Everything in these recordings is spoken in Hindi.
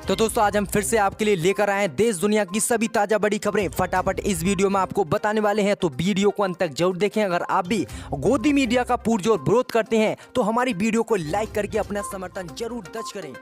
तो दोस्तों आज हम फिर से आपके लिए लेकर आए हैं देश दुनिया की सभी ताजा बड़ी खबरें फटाफट इस वीडियो में आपको बताने वाले हैं। तो वीडियो को अंत तक जरूर देखें। अगर आप भी गोदी मीडिया का पुरजोर विरोध करते हैं तो हमारी वीडियो को लाइक करके अपना समर्थन जरूर दर्ज करें।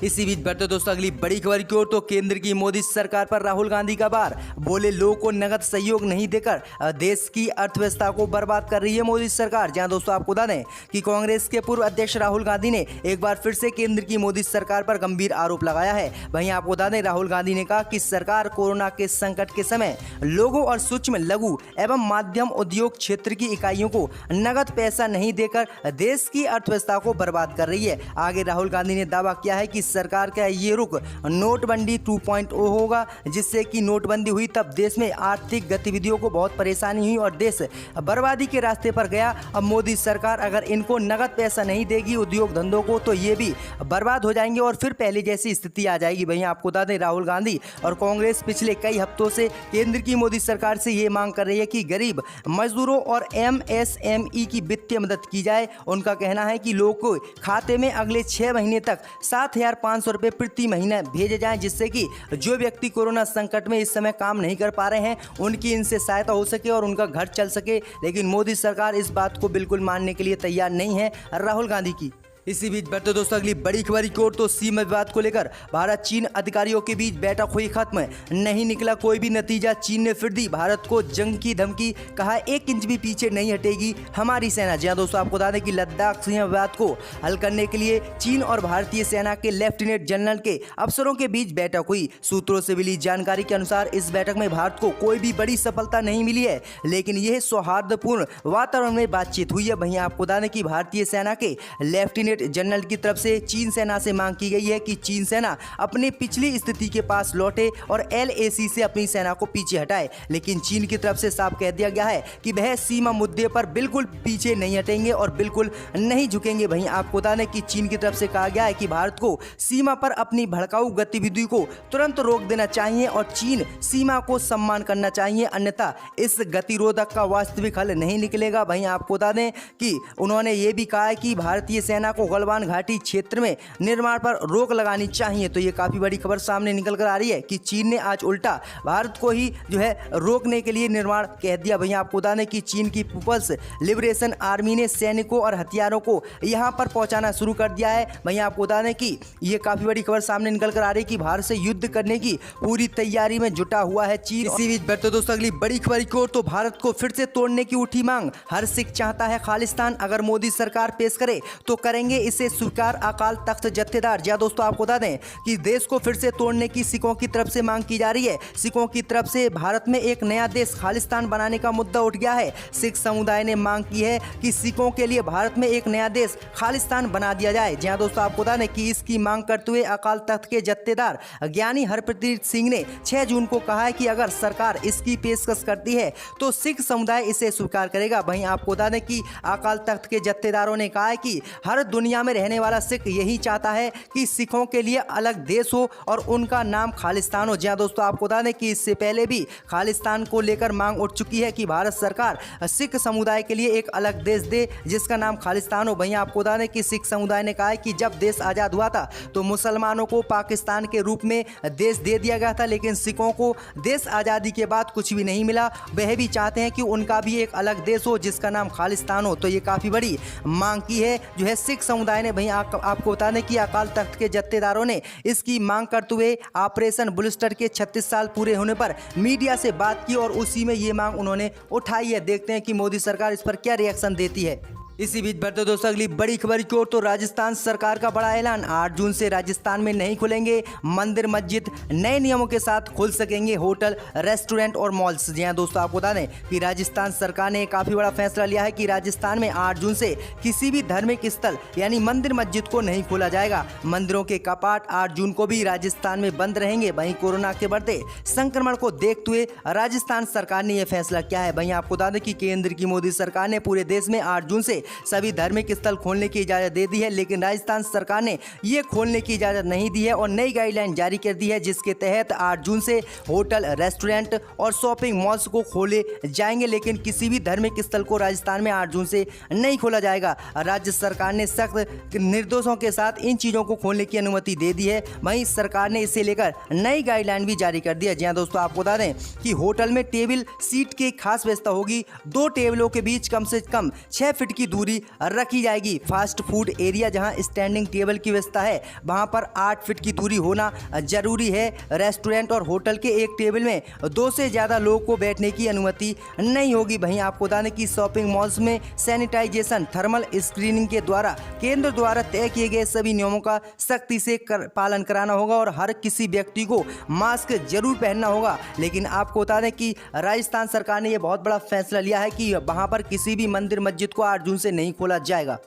इसी बीच बढ़ते दोस्तों अगली बड़ी खबर की ओर। तो केंद्र की मोदी सरकार पर राहुल गांधी का बार, बोले लोगों को नगद सहयोग नहीं देकर देश की अर्थव्यवस्था को बर्बाद कर रही है मोदी सरकार। जहां दोस्तों आपको बता दें कि कांग्रेस के पूर्व अध्यक्ष राहुल गांधी ने एक बार फिर से केंद्र की मोदी सरकार पर गंभीर आरोप लगाया है। वहीं आपको बता दें राहुल गांधी ने कहा कि सरकार कोरोना के संकट के समय लोगों और सूक्ष्म लघु एवं माध्यम उद्योग क्षेत्र की इकाइयों को नगद पैसा नहीं देकर देश की अर्थव्यवस्था को बर्बाद कर रही है। आगे राहुल गांधी ने दावा किया है कि सरकार का ये रुख नोटबंदी 2.0 होगा, जिससे कि नोटबंदी हुई तब देश में आर्थिक गतिविधियों को बहुत परेशानी हुई और देश बर्बादी के रास्ते पर गया। अब मोदी सरकार अगर इनको नगद पैसा नहीं देगी उद्योग धंधों को तो ये भी बर्बाद हो जाएंगे और फिर पहले जैसी स्थिति आ जाएगी। वहीं आपको बता दें राहुल गांधी और कांग्रेस पिछले कई हफ्तों से केंद्र की मोदी सरकार से ये मांग कर रही है कि गरीब मजदूरों और MSME की वित्तीय मदद की जाए। उनका कहना है कि लोगों के खाते में अगले 6 महीने तक 7,500 रुपये प्रति महीना भेजे जाएं, जिससे कि जो व्यक्ति कोरोना संकट में इस समय काम नहीं कर पा रहे हैं उनकी इनसे सहायता हो सके और उनका घर चल सके। लेकिन मोदी सरकार इस बात को बिल्कुल मानने के लिए तैयार नहीं है राहुल गांधी की। इसी बीच बढ़ते दोस्तों अगली बड़ी खबर की ओर। तो सीमा विवाद को लेकर भारत चीन अधिकारियों के बीच बैठक हुई खत्म, नहीं निकला कोई भी नतीजा। चीन ने फिर दी भारत को जंग की धमकी, कहा 1 इंच भी पीछे नहीं हटेगी हमारी सेना। जी हां दोस्तों आपको बता दें कि लद्दाख सीमा विवाद को हल करने के लिए चीन और भारतीय सेना के लेफ्टिनेंट जनरल के अफसरों के बीच बैठक हुई। सूत्रों से मिली जानकारी के अनुसार इस बैठक में भारत को कोई भी बड़ी सफलता नहीं मिली है, लेकिन यह सौहार्दपूर्ण वातावरण में बातचीत हुई है। वहीं आपको बता दें कि भारतीय सेना के लेफ्टिनेंट जनरल की तरफ से चीन सेना से मांग की गई है कि चीन सेना अपनी पिछली स्थिति के पास लौटे और LAC से अपनी सेना को पीछे हटाए। लेकिन चीन की तरफ से साफ कह दिया गया है कि वह सीमा मुद्दे पर बिल्कुल पीछे नहीं हटेंगे और बिल्कुल नहीं झुकेंगे। वहीं आपको बता दें कि चीन की तरफ से कहा गया है कि भारत को सीमा पर अपनी भड़काऊ गतिविधि को तुरंत रोक देना चाहिए और चीन सीमा को सम्मान करना चाहिए, अन्यथा इस गतिरोधक का वास्तविक हल नहीं निकलेगा। वहीं आपको बता दें कि उन्होंने ये भी कहा है कि भारतीय सेना को गलवान घाटी क्षेत्र में निर्माण पर रोक लगानी चाहिए। तो ये काफी बड़ी खबर सामने निकल कर आ रही है कि चीन ने आज उल्टा भारत को ही जो है रोकने के लिए निर्माण कह दिया। वहीं आपको बता दें कि चीन की पीपल्स लिबरेशन आर्मी ने सैनिकों और हथियारों को यहां पर पहुंचाना शुरू कर दिया है। वहीं आपको बता दें कि ये काफी बड़ी खबर सामने निकल कर आ रही है कि भारत से युद्ध करने की पूरी तैयारी में जुटा हुआ है चीन। इसी बीच बढ़ते दोस्तों अगली बड़ी खबर की ओर। तो भारत को फिर से तोड़ने की उठी मांग, हर सिख चाहता है खालिस्तान, अगर मोदी सरकार पेश करे तो करेंगे इसे स्वीकार अकाल तख्त जत्थेदार। जी दोस्तों आपको बता दें कि देश को फिर से तोड़ने की सिखों की तरफ से मांग की जा रही है। सिखों की तरफ से भारत में एक नया देश खालिस्तान बनाने का मुद्दा उठ गया है। सिख समुदाय ने मांग की है कि सिखों के लिए भारत में एक नया देश खालिस्तान बना दिया जाए। जी दोस्तों आपको बता दें कि इसकी मांग करते हुए अकाल तख्त के जत्थेदार ज्ञानी हरप्रीत सिंह ने 6 जून को कहा है कि अगर सरकार इसकी पेशकश करती है तो सिख समुदाय इसे स्वीकार करेगा। वहीं आपको बता दें कि अकाल तख्त के जत्थेदारों ने कहा है कि हर दुनिया में रहने वाला सिख यही चाहता है कि सिखों के लिए अलग देश हो और उनका नाम खालिस्तान हो। जी दोस्तों आपको बता दें कि इससे पहले भी खालिस्तान को लेकर मांग उठ चुकी है कि भारत सरकार सिख समुदाय के लिए एक अलग देश दे जिसका नाम खालिस्तान हो। वहीं आपको बता दें कि सिख समुदाय ने कहा है कि जब देश आज़ाद हुआ था तो मुसलमानों को पाकिस्तान के रूप में देश दे दिया गया था, लेकिन सिखों को देश आज़ादी के बाद कुछ भी नहीं मिला। वह भी चाहते हैं कि उनका भी एक अलग देश हो जिसका नाम खालिस्तान हो। तो ये काफ़ी बड़ी मांग की है जो है सिख समुदाय ने। वहीं आपको बता दें कि अकाल तख्त के जत्थेदारों ने इसकी मांग करते हुए ऑपरेशन बुलस्टर के 36 साल पूरे होने पर मीडिया से बात की और उसी में ये मांग उन्होंने उठाई है। देखते हैं कि मोदी सरकार इस पर क्या रिएक्शन देती है। इसी बीच बढ़ते दोस्तों अगली बड़ी खबर की ओर। तो राजस्थान सरकार का बड़ा ऐलान, 8 जून से राजस्थान में नहीं खुलेंगे मंदिर मस्जिद, नए नियमों के साथ खुल सकेंगे होटल रेस्टोरेंट और मॉल्स। जी हां दोस्तों आपको बता दें कि राजस्थान सरकार ने काफी बड़ा फैसला लिया है कि राजस्थान में 8 जून से किसी भी धार्मिक स्थल यानी मंदिर मस्जिद को नहीं खोला जाएगा। मंदिरों के कपाट 8 जून को भी राजस्थान में बंद रहेंगे। वहीं कोरोना के बढ़ते संक्रमण को देखते हुए राजस्थान सरकार ने यह फैसला किया है। वहीं आपको बता दें कि केंद्र की मोदी सरकार ने पूरे देश में 8 जून से सभी धार्मिक स्थल खोलने की इजाज़त दे दी है, लेकिन राजस्थान सरकार ने ये खोलने की इजाज़त नहीं दी है और नई गाइडलाइन जारी कर दी है, जिसके तहत 8 जून से होटल, रेस्टोरेंट और शॉपिंग मॉल्स को खोले जाएंगे, लेकिन किसी भी धार्मिक स्थल को राजस्थान में 8 जून से नहीं खोला जाएगा। राज्य सरकार ने सख्त निर्देशों के साथ इन चीज़ों को खोलने की अनुमति दे दी है। वहीं सरकार ने इसे लेकर नई गाइडलाइन भी जारी कर दी है। जी हाँ दोस्तों, आपको बता दें कि होटल में टेबल सीट की खास व्यवस्था होगी। 2 टेबलों के बीच कम से कम 6 फीट की दूरी रखी जाएगी। फास्ट फूड एरिया जहां स्टैंडिंग टेबल की व्यवस्था है, वहां पर 8 फीट की दूरी होना जरूरी है। रेस्टोरेंट और होटल के एक टेबल में 2 से ज़्यादा लोगों को बैठने की अनुमति नहीं होगी। वहीं आपको बता दें कि शॉपिंग मॉल्स में सैनिटाइजेशन, थर्मल स्क्रीनिंग के द्वारा केंद्र द्वारा तय किए गए सभी नियमों का सख्ती से पालन कराना होगा और हर किसी व्यक्ति को मास्क जरूर पहनना होगा। लेकिन आपको बता दें कि राजस्थान सरकार ने यह बहुत बड़ा फैसला लिया है कि वहां पर किसी भी मंदिर मस्जिद को 8 जून से नहीं खोला जाएगा।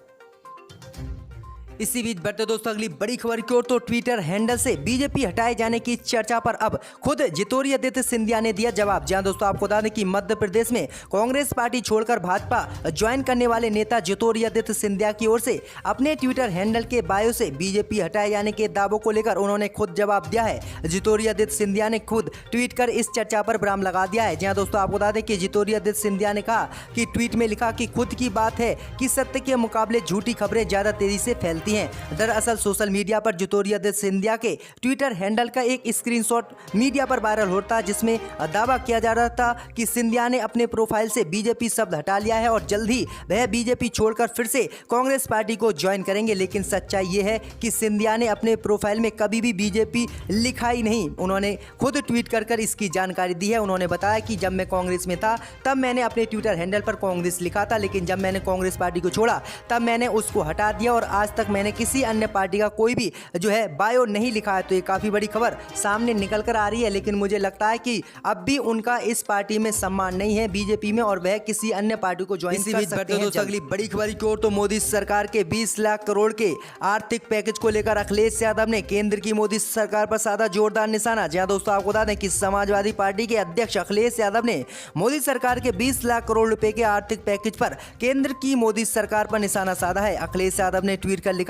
इसी बीच बढ़ते दोस्तों अगली बड़ी खबर की ओर, तो ट्विटर हैंडल से बीजेपी हटाए जाने की चर्चा पर अब खुद ज्योतिरादित्य सिंधिया ने दिया जवाब। जहां दोस्तों आपको बता दें कि मध्य प्रदेश में कांग्रेस पार्टी छोड़कर भाजपा ज्वाइन करने वाले नेता ज्योतिरादित्य सिंधिया की ओर से अपने ट्विटर हैंडल के बायो से बीजेपी हटाए जाने के दावों को लेकर उन्होंने खुद जवाब दिया है। ज्योतिरादित्य सिंधिया ने खुद ट्वीट कर इस चर्चा पर विराम लगा दिया है। जहां दोस्तों आपको बता दें कि ज्योतिरादित्य सिंधिया ने कहा कि ट्वीट में लिखा कि खुद की बात है कि सत्य के मुकाबले झूठी खबरें ज्यादा तेजी से फैलती हैं। दरअसल सोशल मीडिया पर ज्योतिरादित्य सिंधिया के ट्विटर हैंडल का एक स्क्रीनशॉट मीडिया पर वायरल होता है, जिसमें दावा किया जा रहा था कि सिंधिया ने अपने प्रोफाइल से बीजेपी शब्द हटा लिया है और जल्द ही वह बीजेपी छोड़कर फिर से कांग्रेस पार्टी को ज्वाइन करेंगे। लेकिन सच्चाई ये है कि सिंधिया ने अपने प्रोफाइल में कभी भी बीजेपी लिखा ही नहीं। उन्होंने खुद ट्वीट कर इसकी जानकारी दी है। उन्होंने बताया कि जब मैं कांग्रेस में था तब मैंने अपने ट्विटर हैंडल पर कांग्रेस लिखा था, लेकिन जब मैंने कांग्रेस पार्टी को छोड़ा तब मैंने उसको हटा दिया और आज तक मैंने किसी अन्य पार्टी का कोई भी जो है बायो नहीं लिखा है। तो ये काफी बड़ी खबर सामने निकल कर आ रही है, लेकिन मुझे लगता है कि अब भी उनका इस पार्टी में सम्मान नहीं है बीजेपी में और वह किसी अन्य पार्टी को ज्वाइन कर सकते हैं। दोस्तों अगली बड़ी खबर की ओर, तो मोदी सरकार के 20 लाख करोड़ के आर्थिक पैकेज को लेकर अखिलेश यादव ने केंद्र की मोदी सरकार पर साधा जोरदार निशाना। जहां दोस्तों आपको बता दें कि समाजवादी पार्टी के अध्यक्ष अखिलेश यादव ने मोदी सरकार के 20 लाख करोड़ रुपए के आर्थिक पैकेज पर केंद्र की मोदी सरकार पर निशाना साधा है। अखिलेश यादव ने ट्वीट कर लिखा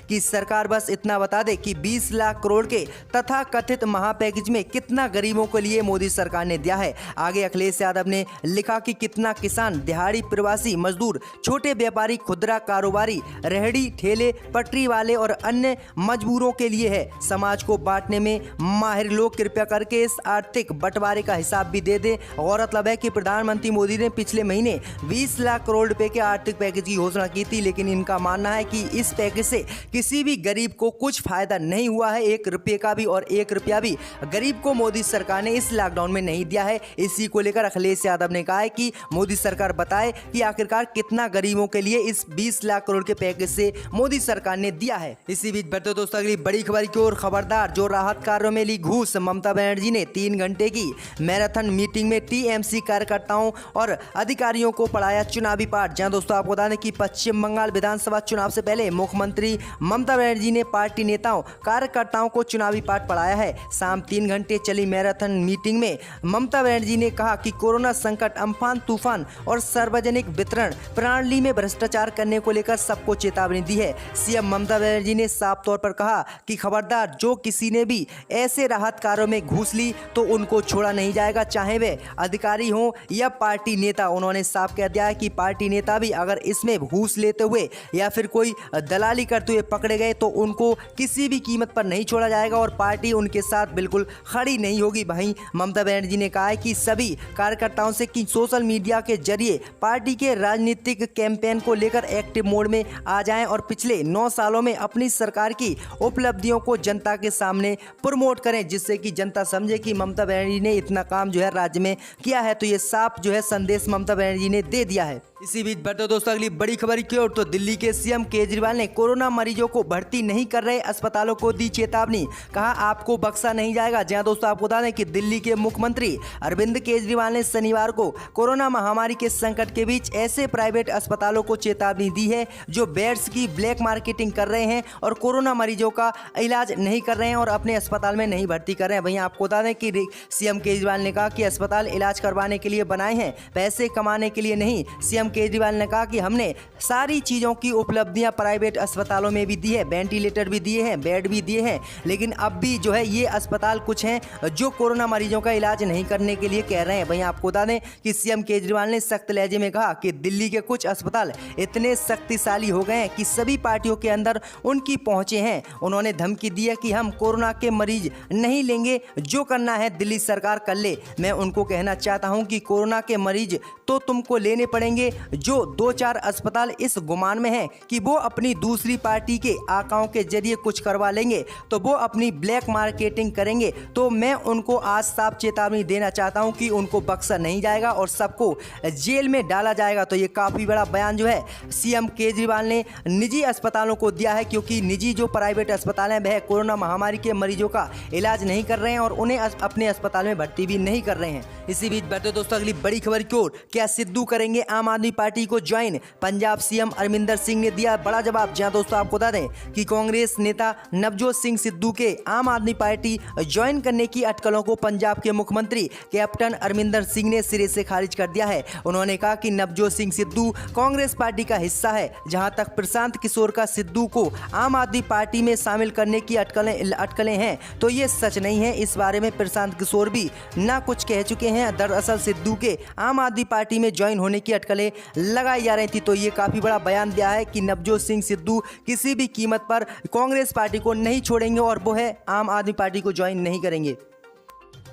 कि सरकार बस इतना बता दे कि 20 लाख करोड़ के तथा कथित महापैकेज में कितना गरीबों के लिए मोदी सरकार ने दिया है। आगे अखिलेश यादव ने लिखा कि कितना किसान, दिहाड़ी प्रवासी मजदूर, छोटे व्यापारी, खुदरा कारोबारी, रेहड़ी ठेले, पटरी वाले और अन्य मजबूरों के लिए है। समाज को बांटने में माहिर लोग कृपया करके इस आर्थिक बंटवारे का हिसाब भी दे दें। गौरतलब है कि प्रधानमंत्री मोदी ने पिछले महीने 20 लाख करोड़ रुपए के आर्थिक पैकेज की घोषणा की थी, लेकिन इनका मानना है कि इस पैकेज से किसी भी गरीब को कुछ फायदा नहीं हुआ है, 1 रुपये का भी और 1 रुपया भी गरीब को मोदी सरकार ने इस लॉकडाउन में नहीं दिया है। इसी को लेकर अखिलेश यादव ने कहा है कि मोदी सरकार बताए कि आखिरकार कितना गरीबों के लिए इस 20 लाख करोड़ के पैकेज से मोदी सरकार ने दिया है। इसी बीच बढ़ते दोस्तों अगली बड़ी खबर की ओर, खबरदार जो राहत कार्यों में ली घूस। ममता बनर्जी ने 3 घंटे की मैराथन मीटिंग में टीएमसी कार्यकर्ताओं और अधिकारियों को पढ़ाया चुनावी पाठ। जहां दोस्तों आपको बता दें कि पश्चिम बंगाल विधानसभा चुनाव से पहले मुख्यमंत्री ममता बनर्जी ने पार्टी नेताओं कार्यकर्ताओं को चुनावी पाठ पढ़ाया है। शाम 3 घंटे चली मैराथन मीटिंग में ममता बनर्जी ने कहा कि कोरोना संकट, अम्फान तूफान और सार्वजनिक वितरण प्रणाली में भ्रष्टाचार करने को लेकर सबको चेतावनी दी है। सीएम ममता बनर्जी ने साफ तौर पर कहा कि खबरदार जो किसी ने भी ऐसे राहत कार्यों में घूस ली तो उनको छोड़ा नहीं जाएगा, चाहे वे अधिकारी हों या पार्टी नेता। उन्होंने साफ कह दिया है कि पार्टी नेता भी अगर इसमें घूस लेते हुए या फिर कोई दलाली करते हुए पकड़े गए तो उनको किसी भी कीमत पर नहीं छोड़ा जाएगा और पार्टी उनके साथ बिल्कुल खड़ी नहीं होगी। वहीं ममता बनर्जी ने कहा है कि सभी कार्यकर्ताओं से कि सोशल मीडिया के जरिए पार्टी के राजनीतिक कैंपेन को लेकर एक्टिव मोड में आ जाएं और पिछले 9 सालों में अपनी सरकार की उपलब्धियों को जनता के सामने प्रमोट करें, जिससे कि जनता समझे कि ममता बनर्जी ने इतना काम जो है राज्य में किया है। तो ये साफ जो है संदेश ममता बनर्जी ने दे दिया है। इसी बीच बढ़ते दोस्तों अगली बड़ी खबर की ओर, तो दिल्ली के सीएम केजरीवाल ने कोरोना कोरोना मरीजों को भर्ती नहीं कर रहे अस्पतालों को दी चेतावनी, कहा आपको बख्शा नहीं जाएगा। जहां दोस्तों आपको बता दें कि दिल्ली के मुख्यमंत्री अरविंद केजरीवाल ने शनिवार को कोरोना महामारी के संकट के बीच ऐसे प्राइवेट अस्पतालों को चेतावनी दी है जो बेड्स की ब्लैक मार्केटिंग कर रहे हैं और कोरोना मरीजों का इलाज नहीं कर रहे हैं और अपने अस्पताल में नहीं भर्ती कर रहे हैं। वहीं आपको बता दें कि सीएम केजरीवाल ने कहा कि अस्पताल इलाज करवाने के लिए बनाए हैं, पैसे कमाने के लिए नहीं। सीएम केजरीवाल ने कहा कि हमने सारी चीज़ों की उपलब्धियां प्राइवेट अस्पतालों में भी दी है, वेंटिलेटर भी दिए हैं, बेड भी दिए हैं, लेकिन अब भी जो है ये अस्पताल कुछ हैं जो कोरोना मरीजों का इलाज नहीं करने के लिए कह रहे हैं। वहीं आपको बता दें कि सीएम केजरीवाल ने सख्त लहजे में कहा कि दिल्ली के कुछ अस्पताल इतने शक्तिशाली हो गए हैं कि सभी पार्टियों के अंदर उनकी पहुंचे हैं। उन्होंने धमकी दी है कि हम कोरोना के मरीज नहीं लेंगे, जो करना है दिल्ली सरकार कर ले। मैं उनको कहना चाहता हूं कि कोरोना के मरीज तो तुमको लेने पड़ेंगे। जो 2-4 अस्पताल इस गुमान में हैं कि वो अपनी दूसरी पार्टी के आकाओं के जरिए कुछ करवा लेंगे तो वो अपनी ब्लैक मार्केटिंग करेंगे, तो मैं उनको आज साफ चेतावनी देना चाहता हूं कि उनको बख्शा नहीं जाएगा और सबको जेल में डाला जाएगा। तो ये काफ़ी बड़ा बयान जो है सीएम केजरीवाल ने निजी अस्पतालों को दिया है, क्योंकि निजी जो प्राइवेट अस्पताल हैं वह कोरोना महामारी के मरीजों का इलाज नहीं कर रहे हैं और उन्हें अपने अस्पताल में भर्ती भी नहीं कर रहे हैं। इसी बीच बढ़ते दोस्तों अगली बड़ी खबर की ओर, क्या सिद्धू करेंगे आम आदमी पार्टी को ज्वाइन? पंजाब सीएम अमरिंदर सिंह ने दिया बड़ा जवाब। जहां दोस्तों आपको बता दें कि कांग्रेस नेता नवजोत सिंह सिद्धू के आम आदमी पार्टी ज्वाइन करने की अटकलों को पंजाब के मुख्यमंत्री कैप्टन अमरिंदर सिंह ने सिरे से खारिज कर दिया है। उन्होंने कहा कि नवजोत सिंह सिद्धू कांग्रेस पार्टी का हिस्सा है। जहां तक प्रशांत किशोर का सिद्धू को आम आदमी पार्टी में शामिल करने की अटकलें हैं तो ये सच नहीं है। इस बारे में प्रशांत किशोर भी ना कुछ कह चुके हैं। दरअसल सिद्धू के आम आदमी पार्टी में ज्वाइन होने की अटकलें लगाई जा रही थी, तो ये काफी बड़ा बयान दिया है कि नवजोत सिंह सिद्धू किसी भी कीमत पर कांग्रेस पार्टी को नहीं छोड़ेंगे और वो है आम आदमी पार्टी को ज्वाइन नहीं करेंगे।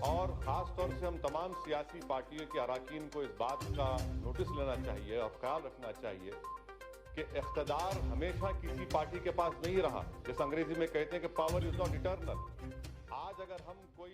और खास तौर से हम तमाम सियासी पार्टियों के अराकीन को इस बात का नोटिस लेना चाहिए और ख्याल रखना चाहिए कि इख्तिदार हमेशा किसी पार्टी के पास नहीं रहा। जैसे अंग्रेजी में कहते हैं कि पावर इज नॉट इटर्नल। आज अगर हम कोई